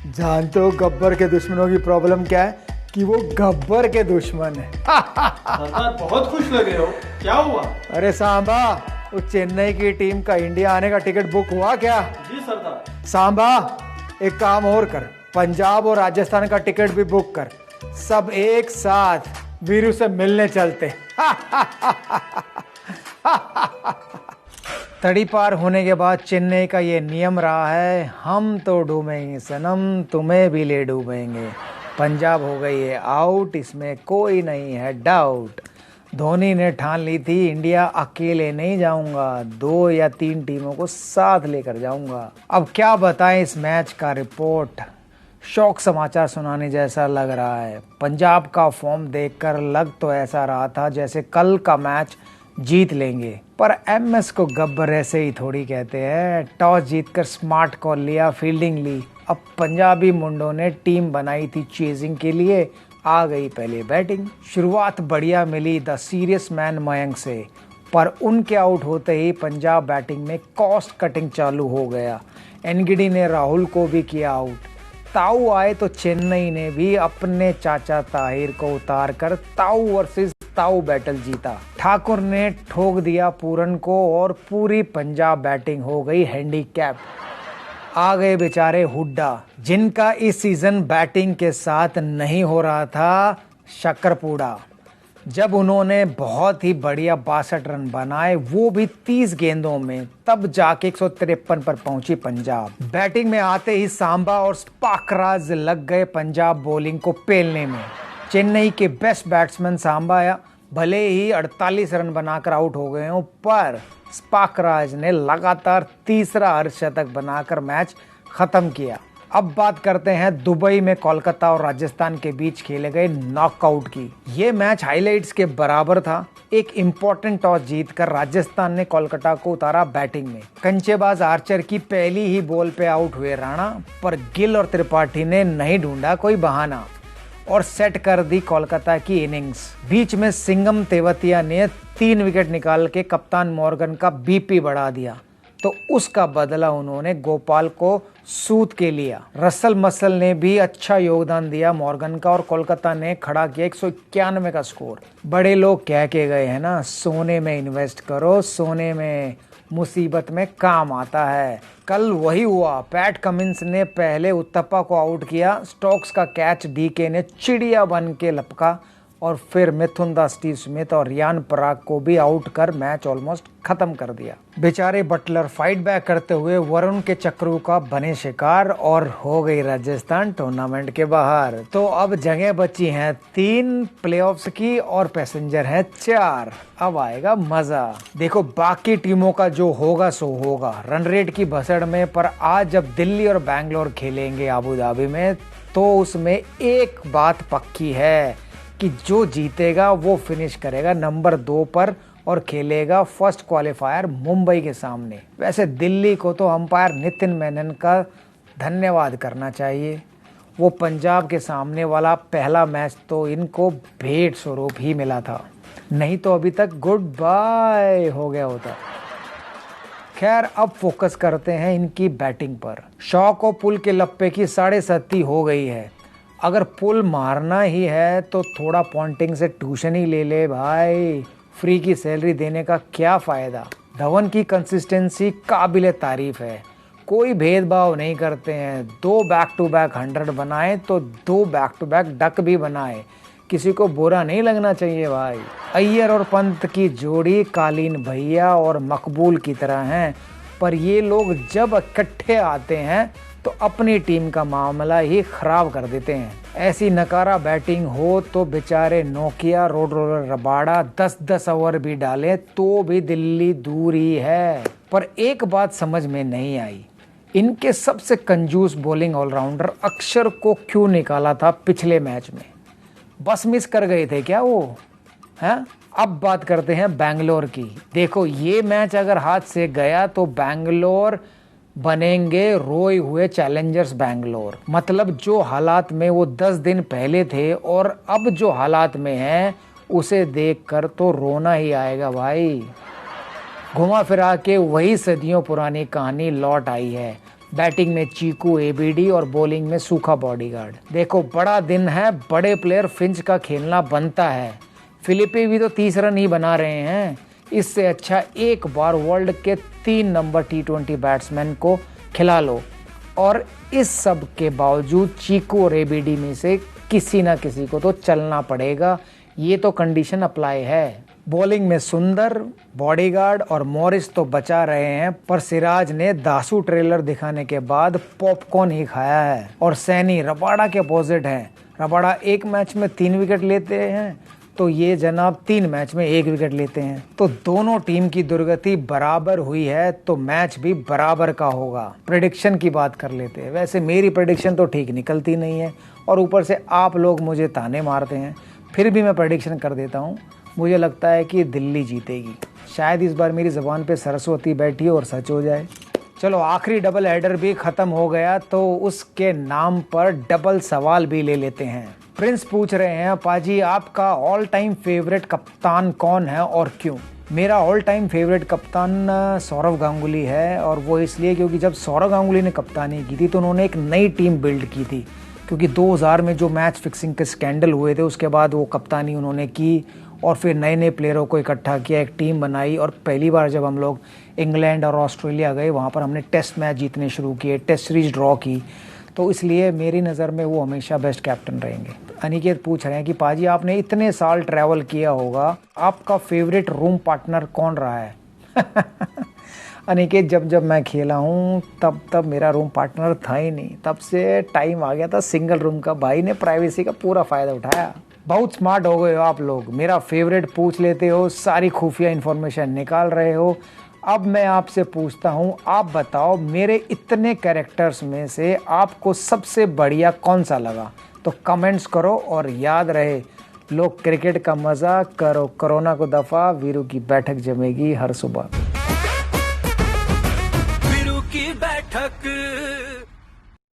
जानते हो गब्बर के दुश्मनों की प्रॉब्लम क्या है? कि वो गब्बर के दुश्मन है। सरदार बहुत खुश लगे हो, क्या हुआ? अरे सांबा, वो चेन्नई की टीम का इंडिया आने का टिकट बुक हुआ क्या? जी सरदार। सांबा, एक काम और कर, पंजाब और राजस्थान का टिकट भी बुक कर, सब एक साथ वीरू से मिलने चलते। तड़ी पार होने के बाद चेन्नई का ये नियम रहा है, हम तो डूबेंगे सनम, तुम्हें भी ले डूबेंगे। पंजाब हो गई है आउट, इसमें कोई नहीं है डाउट। धोनी ने ठान ली थी, इंडिया अकेले नहीं जाऊंगा, 2 या 3 टीमों को साथ लेकर जाऊंगा। अब क्या बताएं इस मैच का रिपोर्ट, शौक समाचार सुनाने जैसा लग रहा है। पंजाब का फॉर्म देखकर लग तो ऐसा रहा था जैसे कल का मैच जीत लेंगे, पर एमएस को गब्बर ऐसे ही थोड़ी कहते हैं। टॉस जीतकर स्मार्ट कॉल लिया, फील्डिंग ली। अब पंजाबी मुंडों ने टीम बनाई थी चेजिंग के लिए, आ गई पहले बैटिंग। शुरुआत बढ़िया मिली द सीरियस मैन मयंक से, पर उनके आउट होते ही पंजाब बैटिंग में कॉस्ट कटिंग चालू हो गया। एनगिडी ने राहुल को भी किया आउट। ताऊ आए तो चेन्नई ने भी अपने चाचा ताहिर को उतारकर ताऊ वर्सेस ताऊ बैटल जीता। ठाकुर ने ठोक दिया पूरन को और पूरी पंजाब बैटिंग हो गई हैंडीकैप। आ गए बेचारे हुड्डा, जिनका इस सीजन बैटिंग के साथ नहीं हो रहा था शक्करपूड़ा। जब उन्होंने बहुत ही बढ़िया 62 रन बनाए, वो भी 30 गेंदों में, तब जाके 153 पर पहुंची पंजाब। बैटिंग में आते ही सांबा और स्पार्कराज लग गए पंजाब बॉलिंग को पेलने में। चेन्नई के बेस्ट बैट्समैन सांबा भले ही 48 रन बनाकर आउट हो गए हों, पर स्पार्कराज ने लगातार तीसरा अर्धशतक बनाकर मैच खत्म किया। अब बात करते हैं दुबई में कोलकाता और राजस्थान के बीच खेले गए नॉकआउट की। ये मैच हाइलाइट्स के बराबर था। एक इम्पोर्टेंट टॉस जीतकर राजस्थान ने कोलकाता को उतारा बैटिंग में। कंचेबाज आर्चर की पहली ही बॉल पे आउट हुए राणा, पर गिल और त्रिपाठी ने नहीं ढूंढा कोई बहाना और सेट कर दी कोलकाता की इनिंग्स। बीच में सिंघम तेवतिया ने 3 विकेट निकाल के कप्तान मॉर्गन का बीपी बढ़ा दिया, तो उसका बदला उन्होंने गोपाल को सूत के लिया। रसल मसल ने भी अच्छा योगदान दिया मॉर्गन का, और कोलकाता ने खड़ा किया 191 का स्कोर। बड़े लोग कह के गए हैं ना, सोने में इन्वेस्ट करो, सोने में मुसीबत में काम आता है। कल वही हुआ। पैट कमिंस ने पहले उत्तपा को आउट किया, स्टोक्स का कैच डीके ने चिड़िया बन के लपका, और फिर मिथुन दास, स्टीव स्मिथ और रियान पराग को भी आउट कर मैच ऑलमोस्ट खत्म कर दिया। बेचारे बटलर फाइट बैक करते हुए वरुण के चक्रू का बने शिकार, और हो गई राजस्थान टूर्नामेंट के बाहर। तो अब जगह बची हैं 3 प्लेऑफ्स की और पैसेंजर हैं 4। अब आएगा मजा। देखो, बाकी टीमों का जो होगा सो होगा रन रेट की भसड़ में, पर आज जब दिल्ली और बैंगलोर खेलेंगे आबू धाबी में, तो उसमें एक बात पक्की है कि जो जीतेगा वो फिनिश करेगा नंबर 2 पर और खेलेगा फर्स्ट क्वालिफायर मुंबई के सामने। वैसे दिल्ली को तो अंपायर नितिन मेनन का धन्यवाद करना चाहिए। वो पंजाब के सामने वाला पहला मैच तो इनको भेंट स्वरूप ही मिला था, नहीं तो अभी तक गुड बाय हो गया होता। खैर, अब फोकस करते हैं इनकी बैटिंग पर। शॉ को पुल के लप्पे की 7.5 हो गई है। अगर पुल मारना ही है तो थोड़ा पॉन्टिंग से ट्यूशन ही ले ले भाई, फ्री की सैलरी देने का क्या फ़ायदा। धवन की कंसिस्टेंसी काबिले तारीफ है, कोई भेदभाव नहीं करते हैं। 2 बैक टू बैक 100 बनाए तो 2 बैक टू बैक डक भी बनाए, किसी को बुरा नहीं लगना चाहिए भाई। अय्यर और पंत की जोड़ी कालीन भैया और मकबूल की तरह हैं, पर ये लोग जब इकट्ठे आते हैं तो अपनी टीम का मामला ही खराब कर देते हैं। ऐसी नकारा बैटिंग हो तो बेचारे Nokia, road roller, Rabada 10-10 over भी डालें तो भी दिल्ली दूर ही है। पर एक बात समझ में नहीं आई, इनके सबसे कंजूस बॉलिंग ऑलराउंडर अक्षर को क्यों निकाला था पिछले मैच में? बस मिस कर गए थे क्या वो? हैं? अब बात करते हैं बैंगलोर की। देखो, ये मैच अगर हाथ से गया तो बैंगलोर बनेंगे रोए हुए चैलेंजर्स बैंगलोर। मतलब जो हालात में वो 10 दिन पहले थे और अब जो हालात में हैं, उसे देखकर तो रोना ही आएगा भाई। घुमा फिरा के वही सदियों पुरानी कहानी लौट आई है। बैटिंग में चीकू एबीडी और बॉलिंग में सूखा बॉडीगार्ड। देखो बड़ा दिन है, बड़े प्लेयर फिंच का खेलना बनता है। फिलिपी भी तो 30 रन ही बना रहे हैं। इससे अच्छा एक बार वर्ल्ड के 3 नंबर T20 बैट्समैन को खिला लो। और इस सब के बावजूद चीकू और एबीडी में से किसी ना किसी को तो चलना पड़ेगा, ये तो कंडीशन अप्लाई है। बॉलिंग में सुंदर, बॉडीगार्ड और मॉरिस तो बचा रहे हैं, पर सिराज ने दासू ट्रेलर दिखाने के बाद पॉपकॉर्न ही खाया है। और सैनी रबाडा के अपोजिट हैं। रबाडा एक मैच में 3 विकेट लेते हैं, तो ये जनाब 3 मैच में 1 विकेट लेते हैं। तो दोनों टीम की दुर्गति बराबर हुई है, तो मैच भी बराबर का होगा। प्रेडिक्शन की बात कर लेते हैं। वैसे मेरी प्रेडिक्शन तो ठीक निकलती नहीं है, और ऊपर से आप लोग मुझे ताने मारते हैं, फिर भी मैं प्रेडिक्शन कर देता हूँ। मुझे लगता है कि दिल्ली जीतेगी। शायद इस बार मेरी ज़बान पे सरस्वती बैठी और सच हो जाए। चलो आखिरी डबल हेडर भी ख़त्म हो गया, तो उसके नाम पर डबल सवाल भी ले लेते हैं। प्रिंस पूछ रहे हैं, पाजी आपका ऑल टाइम फेवरेट कप्तान कौन है और क्यों? मेरा ऑल टाइम फेवरेट कप्तान सौरव गांगुली है, और वो इसलिए क्योंकि जब सौरव गांगुली ने कप्तानी की थी तो उन्होंने एक नई टीम बिल्ड की थी। क्योंकि 2000 में जो मैच फिक्सिंग के स्कैंडल हुए थे, उसके बाद वो कप्तानी उन्होंने की और फिर नए नए प्लेयरों को इकट्ठा किया, एक टीम बनाई। और पहली बार जब हम लोग इंग्लैंड और ऑस्ट्रेलिया गए, वहाँ पर हमने टेस्ट मैच जीतने शुरू किए, टेस्ट सीरीज ड्रॉ की। तो इसलिए मेरी नज़र में वो हमेशा बेस्ट कैप्टन रहेंगे। अनिकेत पूछ रहे हैं कि पाजी आपने इतने साल ट्रैवल किया होगा, आपका फेवरेट रूम पार्टनर कौन रहा है? अनिकेत, जब मैं खेला हूँ तब मेरा रूम पार्टनर था ही नहीं। तब से टाइम आ गया था सिंगल रूम का। भाई ने प्राइवेसी का पूरा फ़ायदा उठाया। बहुत स्मार्ट हो गए हो आप लोग। मेरा फेवरेट पूछ लेते हो, सारी खुफिया इन्फॉर्मेशन निकाल रहे हो। अब मैं आपसे पूछता हूँ, आप बताओ मेरे इतने कैरेक्टर्स में से आपको सबसे बढ़िया कौन सा लगा? तो कमेंट्स करो, और याद रहे लोग क्रिकेट का मज़ा करो, कोरोना को दफ़ा, वीरू की बैठक जमेगी हर सुबह। वीरू की बैठक।